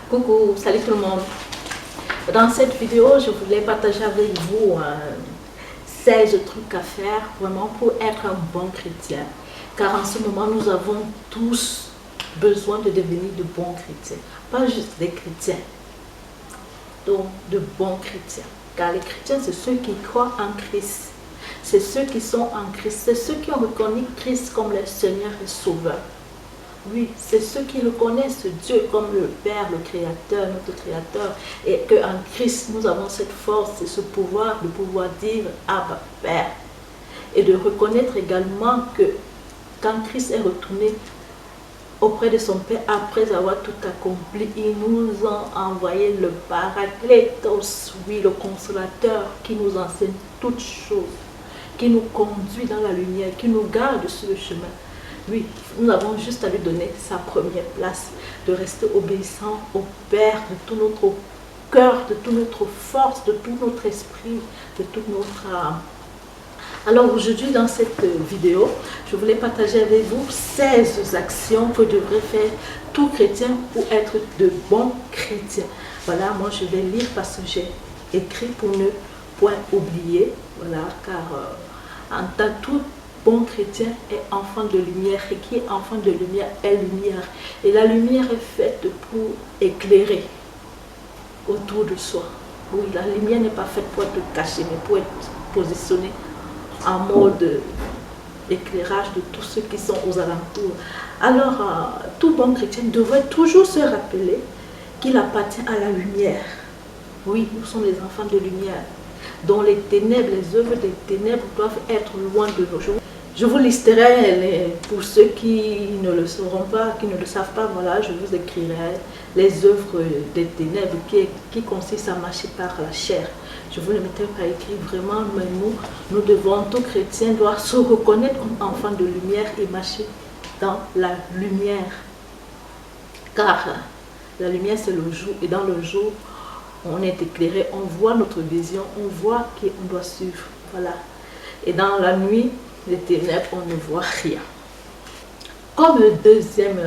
Coucou, salut tout le monde. Dans cette vidéo, je voulais partager avec vous 16 trucs à faire vraiment pour être un bon chrétien. Car en ce moment, nous avons tous besoin de devenir de bons chrétiens. Pas juste des chrétiens, donc de bons chrétiens. Car les chrétiens, c'est ceux qui croient en Christ. C'est ceux qui sont en Christ. C'est ceux qui ont reconnu Christ comme leur Seigneur et Sauveur. Oui, c'est ceux qui reconnaissent Dieu comme le Père, le Créateur, notre Créateur, et qu'en Christ, nous avons cette force et ce pouvoir de pouvoir dire « Abba, Père ». Et de reconnaître également que quand Christ est retourné auprès de son Père, après avoir tout accompli, il nous a envoyé le Paraclétos, oui, le Consolateur, qui nous enseigne toutes choses, qui nous conduit dans la lumière, qui nous garde sur le chemin. Oui, nous avons juste à lui donner sa première place, de rester obéissant au Père de tout notre cœur, de toute notre force, de tout notre esprit, de toute notre âme. Alors aujourd'hui, dans cette vidéo, je voulais partager avec vous 16 actions que devrait faire tout chrétien pour être de bons chrétiens. Voilà, moi je vais lire parce que j'ai écrit pour ne point oublier. Voilà, car en tant que tout bon chrétien est enfant de lumière, et qui est enfant de lumière est lumière. Et la lumière est faite pour éclairer autour de soi. Oui, la lumière n'est pas faite pour être cachée, mais pour être positionnée en mode éclairage de tous ceux qui sont aux alentours. Alors, tout bon chrétien devrait toujours se rappeler qu'il appartient à la lumière. Oui, nous sommes les enfants de lumière, dont les ténèbres, les œuvres des ténèbres doivent être loin de nos jours. Je vous listerai, pour ceux qui ne le sauront pas, qui ne le savent pas, voilà, je vous écrirai les œuvres des ténèbres qui consistent à marcher par la chair. Je vous le mettrai par écrit, vraiment, mais nous devons, tout chrétien doit se reconnaître comme enfant de lumière et marcher dans la lumière. Car la lumière c'est le jour, et dans le jour, on est éclairé, on voit notre vision, on voit qui on doit suivre, voilà. Et dans la nuit, les ténèbres, on ne voit rien. Comme deuxième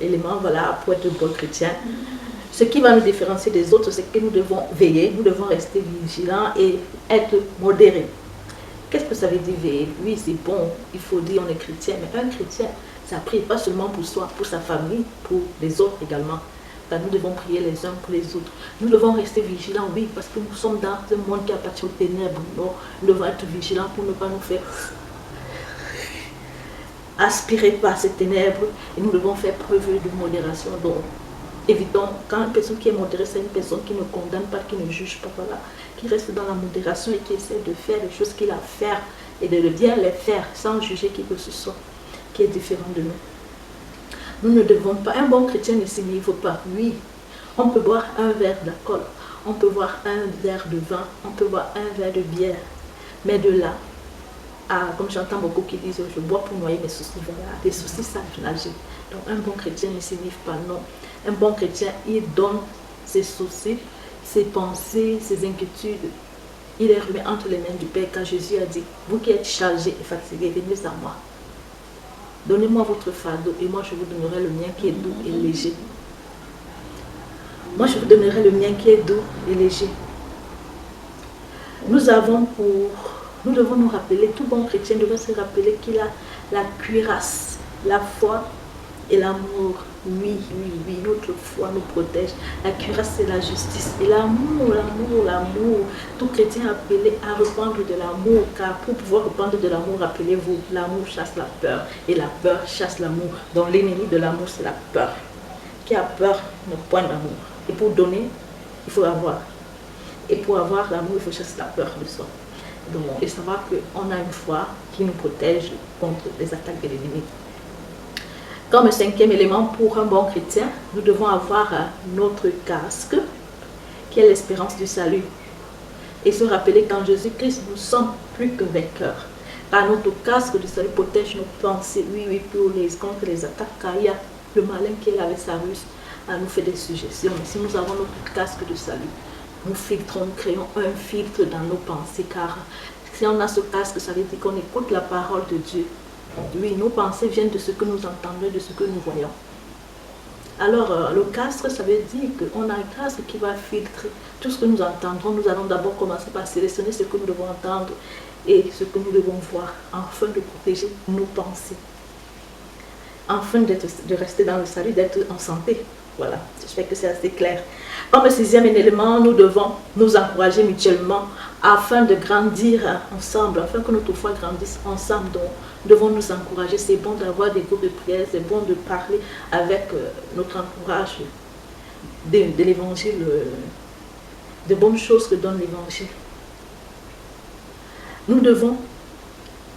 élément, voilà, pour être bon chrétien, ce qui va nous différencier des autres, c'est que nous devons veiller, nous devons rester vigilants et être modérés. Qu'est-ce que ça veut dire veiller? Oui, c'est bon, il faut dire on est chrétien, mais un chrétien, ça prie pas seulement pour soi, pour sa famille, pour les autres également. Car nous devons prier les uns pour les autres. Nous devons rester vigilants, oui, parce que nous sommes dans un monde qui appartient aux ténèbres. Non, nous devons être vigilants pour ne pas nous faire aspirer par ces ténèbres, et nous devons faire preuve de modération. Donc, évitons, quand une personne qui est modérée, c'est une personne qui ne condamne pas, qui ne juge pas, voilà, qui reste dans la modération et qui essaie de faire les choses qu'il a à faire et de bien les faire sans juger qui que ce soit qui est différent de nous. Nous ne devons pas, un bon chrétien ne s'enivre pas. Oui, on peut boire un verre d'alcool, on peut boire un verre de vin, on peut boire un verre de bière, mais de là, comme j'entends beaucoup qui disent je bois pour noyer mes soucis, voilà, des soucis savent nager. Donc un bon chrétien ne s'enivre pas, non. Un bon chrétien, il donne ses soucis, ses pensées, ses inquiétudes, il les remet entre les mains du Père, car Jésus a dit, vous qui êtes chargés et fatigués, venez à moi. Donnez-moi votre fardeau et moi je vous donnerai le mien qui est doux et léger. Moi je vous donnerai le mien qui est doux et léger. Nous devons nous rappeler, tout bon chrétien devrait se rappeler qu'il a la cuirasse, la foi et l'amour. Oui, oui, oui, notre foi nous protège. La cuirasse c'est la justice et l'amour, l'amour, l'amour. Tout chrétien est appelé à répandre de l'amour, car pour pouvoir répandre de l'amour, rappelez-vous, l'amour chasse la peur et la peur chasse l'amour. Donc l'ennemi de l'amour c'est la peur. Qui a peur ne point d'amour. Et pour donner, il faut avoir. Et pour avoir l'amour, il faut chasser la peur de soi. Donc, et savoir qu'on a une foi qui nous protège contre les attaques de l'ennemi. Comme cinquième élément pour un bon chrétien, nous devons avoir notre casque, qui est l'espérance du salut. Et se rappeler qu'en Jésus-Christ, nous sommes plus que vainqueurs. Car notre casque du salut protège nos pensées, oui, oui, contre les attaques, car il y a le malin qui est là avec sa ruse à nous faire des suggestions. Mais si nous avons notre casque de salut, nous filtrons, nous créons un filtre dans nos pensées, car si on a ce casque, ça veut dire qu'on écoute la parole de Dieu. Oui, nos pensées viennent de ce que nous entendons, de ce que nous voyons. Alors, le castre, ça veut dire qu'on a un castre qui va filtrer tout ce que nous entendrons. Nous allons d'abord commencer par sélectionner ce que nous devons entendre et ce que nous devons voir, afin de protéger nos pensées, afin de rester dans le salut, d'être en santé. Voilà, j'espère que c'est assez clair. Comme sixième élément, nous devons nous encourager mutuellement afin de grandir ensemble, afin que notre foi grandisse ensemble. Donc, nous devons nous encourager. C'est bon d'avoir des groupes de prière, c'est bon de parler avec notre entourage de l'évangile, de bonnes choses que donne l'évangile. Nous devons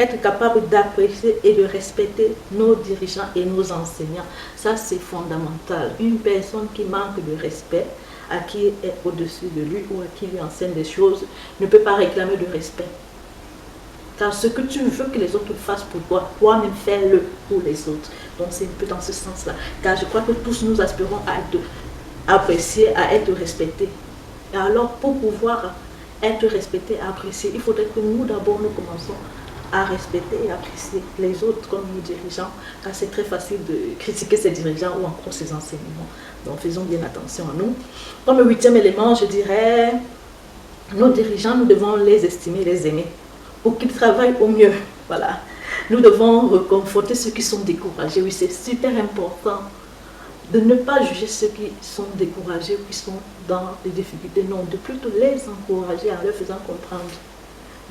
être capables d'apprécier et de respecter nos dirigeants et nos enseignants. Ça, c'est fondamental. Une personne qui manque de respect, à qui est au-dessus de lui ou à qui lui enseigne des choses, ne peut pas réclamer de respect. Car ce que tu veux que les autres fassent pour toi, toi-même fais-le pour les autres. Donc c'est un peu dans ce sens-là. Car je crois que tous nous aspirons à être appréciés, à être respectés. Et alors pour pouvoir être respectés, appréciés, il faudrait que nous d'abord nous commençons à respecter et apprécier les autres comme nos dirigeants, car c'est très facile de critiquer ces dirigeants ou encore ces enseignements. Donc faisons bien attention à nous. Comme le huitième élément, je dirais, nos dirigeants, nous devons les estimer, les aimer, pour qu'ils travaillent au mieux. Voilà. Nous devons réconforter ceux qui sont découragés. Oui, c'est super important de ne pas juger ceux qui sont découragés ou qui sont dans des difficultés. Non, de plutôt les encourager en leur faisant comprendre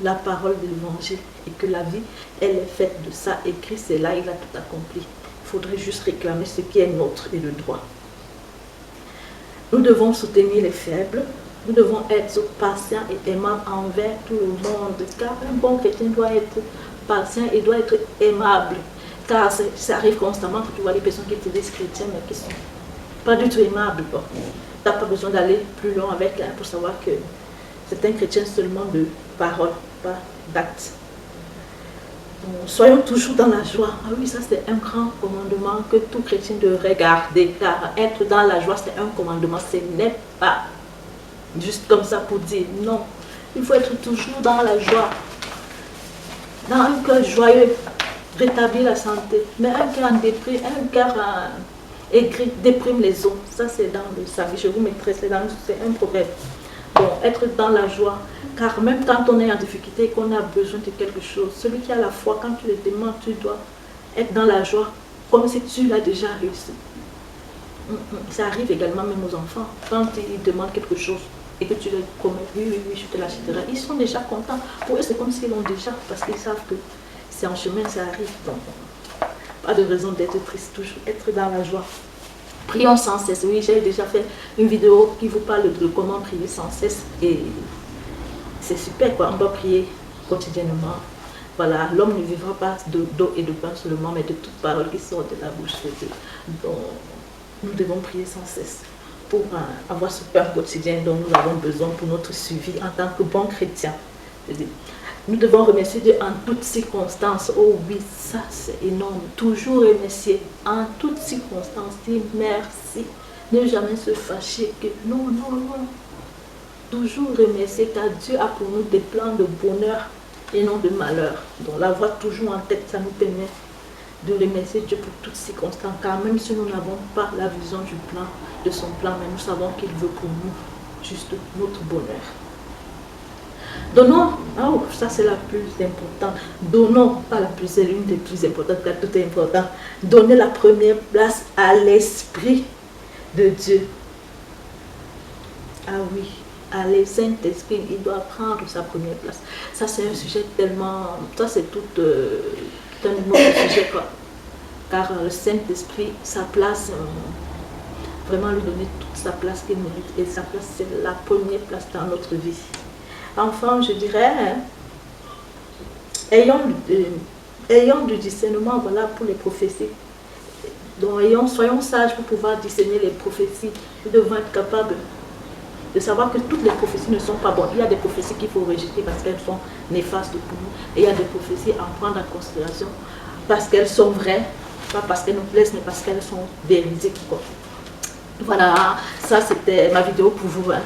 la parole de l'évangile et que la vie, elle est faite de ça. Et Christ est là, il a tout accompli. Il faudrait juste réclamer ce qui est nôtre et le droit. Nous devons soutenir les faibles. Nous devons être patients et aimables envers tout le monde. Car un bon chrétien doit être patient et doit être aimable. Car ça arrive constamment que tu vois des personnes qui te disent chrétiennes mais qui ne sont pas du tout aimables. Bon. Tu n'as pas besoin d'aller plus loin avec elle pour savoir que c'est un chrétien seulement de parole, pas d'actes. Soyons toujours dans la joie. Ah oui, ça c'est un grand commandement que tout chrétien devrait garder. Car être dans la joie, c'est un commandement. Ce n'est pas juste comme ça pour dire non. Il faut être toujours dans la joie. Dans un cœur joyeux, rétablir la santé. Mais un cœur en déprime, un cœur aigri déprime les autres. Ça c'est dans le salut. Je vous mettrai, c'est un proverbe. Bon, être dans la joie. Car même quand on est en difficulté et qu'on a besoin de quelque chose, celui qui a la foi, quand tu le demandes, tu dois être dans la joie, comme si tu l'as déjà réussi. Ça arrive également même aux enfants. Quand ils demandent quelque chose et que tu leur promets, oui, oui, oui, je te l'achèterai, ils sont déjà contents. Pour eux, c'est comme s'ils l'ont déjà, parce qu'ils savent que c'est en chemin, ça arrive. Donc, pas de raison d'être triste, toujours être dans la joie. Prions sans cesse. Oui, j'ai déjà fait une vidéo qui vous parle de comment prier sans cesse. Et c'est super, quoi. On doit prier quotidiennement. Voilà, l'homme ne vivra pas d'eau et de pain seulement, mais de toute parole qui sort de la bouche de Dieu. Donc, nous devons prier sans cesse pour avoir ce pain quotidien dont nous avons besoin pour notre suivi en tant que bons chrétiens. Nous devons remercier Dieu en toutes circonstances. Oh oui, ça c'est énorme. Toujours remercier en toutes circonstances. Dire merci. Ne jamais se fâcher que non, non, non. Toujours remercier car Dieu a pour nous des plans de bonheur et non de malheur. Donc l'avoir toujours en tête, ça nous permet de remercier Dieu pour toutes circonstances. Car même si nous n'avons pas la vision du plan, de son plan, mais nous savons qu'il veut pour nous juste notre bonheur. Donnons, oh, ça c'est la plus importante. Donnons, pas la plus, c'est l'une des plus importantes, car tout est important. Donnez la première place à l'Esprit de Dieu. Ah oui, allez, Saint-Esprit, il doit prendre sa première place. Ça c'est un sujet tellement, ça c'est tout un autre sujet quoi. Car le Saint-Esprit, sa place, vraiment lui donner toute sa place qu'il mérite. Et sa place, c'est la première place dans notre vie. Enfin, je dirais, ayons du discernement, voilà, pour les prophéties. Donc, soyons sages pour pouvoir discerner les prophéties. Nous devons être capables de savoir que toutes les prophéties ne sont pas bonnes. Il y a des prophéties qu'il faut rejeter parce qu'elles sont néfastes pour nous. Et il y a des prophéties à prendre en considération parce qu'elles sont vraies, pas parce qu'elles nous plaisent, mais parce qu'elles sont véridiques. Voilà, ça c'était ma vidéo pour vous, hein,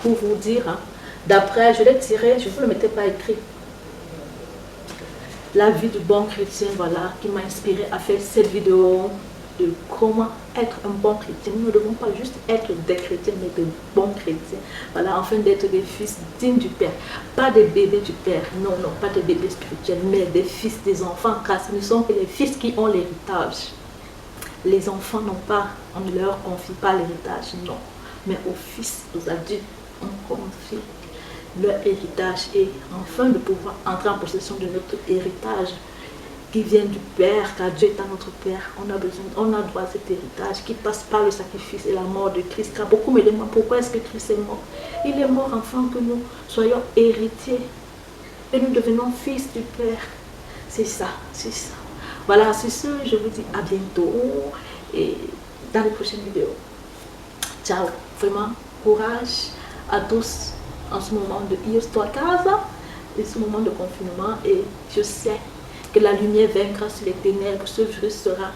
pour vous dire. Hein. D'après, je l'ai tiré, je ne vous le mettais pas écrit. La vie du bon chrétien, voilà, qui m'a inspiré à faire cette vidéo. de comment être un bon chrétien. Nous ne devons pas juste être des chrétiens, mais de bons chrétiens. Voilà, afin d'être des fils dignes du Père. Pas des bébés du Père, non, non, pas des bébés spirituels, mais des fils, des enfants, car ce ne sont que les fils qui ont l'héritage. Les enfants n'ont pas, on ne leur confie pas l'héritage, non. Mais aux fils, aux adultes, on confie leur héritage et enfin de pouvoir entrer en possession de notre héritage qui vient du Père, car Dieu est notre Père. On a besoin, on a droit à cet héritage qui passe par le sacrifice et la mort de Christ. Car beaucoup me demandent pourquoi est-ce que Christ est mort. Il est mort afin que nous soyons héritiers et nous devenons fils du Père. C'est ça, c'est ça. Voilà, c'est ce, je vous dis à bientôt et dans les prochaines vidéos. Ciao, vraiment courage à tous en ce moment de IOS toi casa et ce moment de confinement et je sais que la lumière vaincra sur les ténèbres, ce virus sera